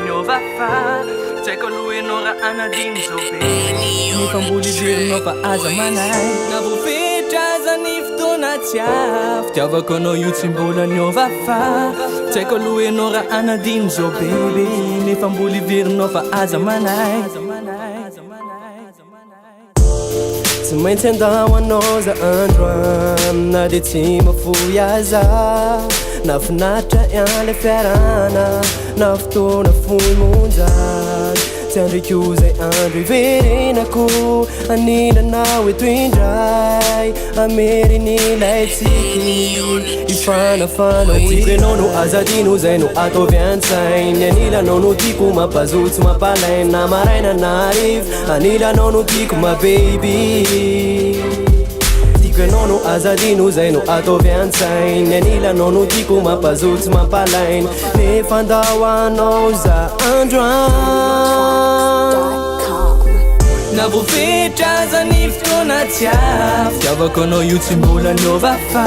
niova fa Tshaiko aloha ianao raha anadiny zao be Nefa mbola iverinao fa aza manay Na voafetra aza ny fotoana tsy afo Fitiavako anao io tsy mbola niova fa Tshaiko aloha ianao raha anadiny zao bebe Nefa mbola iverinao fa aza manay Tsy maintsy andao anao za andro na dia tsy mafoy aza Nafinaritra ian'ilay fiarana na fotoana fohy monja Tsy andriko zay andro iverenako Aninanao eto indray Amerin'ilay tsiky Ifanafanao Tiako ianao no azadino zay no ataovy an-tsainy Anilanao no tiako mampazotsy mampalainy Na maraina na hariva Anilanao no tiako ma baby Ianao no azadino zay no ataovy an-tsainy Anilanao no tiako mampazotsy mampalainy Nefa andao anao za androany Na voafetra aza ny fotoana tsy afo Fitiavako anao io tsy mbola niova fa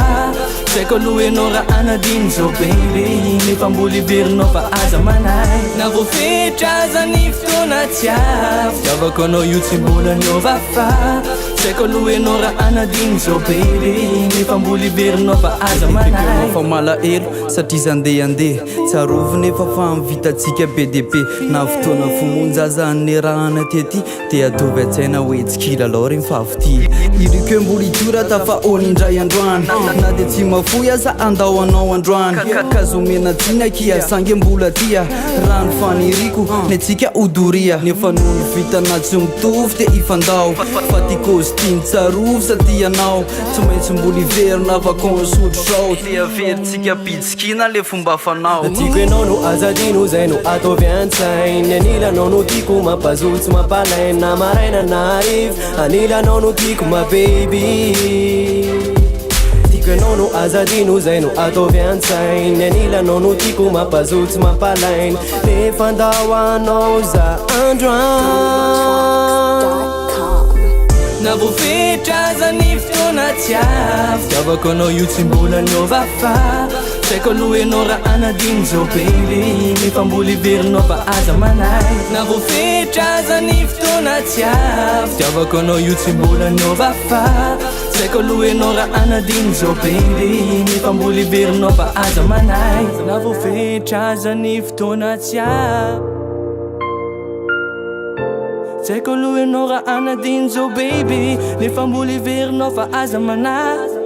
Tshaiko aloha ianao raha anadiny zao baby Nefa mbola iverinao fa aza manay Na voafetra aza ny fotoana tsy afo Fitiavako anao io tsy mbola niova fa Tshaiko aloha ianao raha anadiny zao baby Nefa mbola iverinao fa aza manay Fa malahelo satria zandehandeha Tsarovy nefa fa mivitatsika BDP Na fotoana fomonjaza ny rahana tety Te atovy an-tsaina hoe tsy kilalao reny favity Iriko hoe mbola itora tafahoany indray androany Na dia tsy mafoy aza andao anao androany Kazomena tsinaky asange mbola tia Rano faniriko netsika odoria Nefa noho vitana tsy mitovy te ifandao Fa ty kostiny tsarovy saty anao Tsy maintsy mbola iverina vakonsotro sao Te averitsika pitsikina le fomba fanao Tiako ianao no azadino zay no ataovy an-tsainy Anilanao no tiako mampazotsy mampalainy Na maraina na hariva Anilanao no tiako ma baby Tiako ianao no azadino zay no ataovy an-tsainy Anilanao no tiako mampazotsy mampalainy Nefa andao anao za androany Na voafetra aza ny fotoana tsy afo Fitiavako anao io tsy mbola niova fa Tshaiko aloha ianao raha anadiny zao baby Nefa mbola iverinao fa aza manay Na voafetra aza ny fotoana tsy afo Fitiavako anao io tsy mbola niova fa Tshaiko aloha ianao raha anadiny zao baby Nefa mbola iverinao fa aza manay Na voafetra aza ny fotoana tsy afo Tshaiko aloha ianao raha anadiny zao baby Nefa mbola iverinao fa aza manay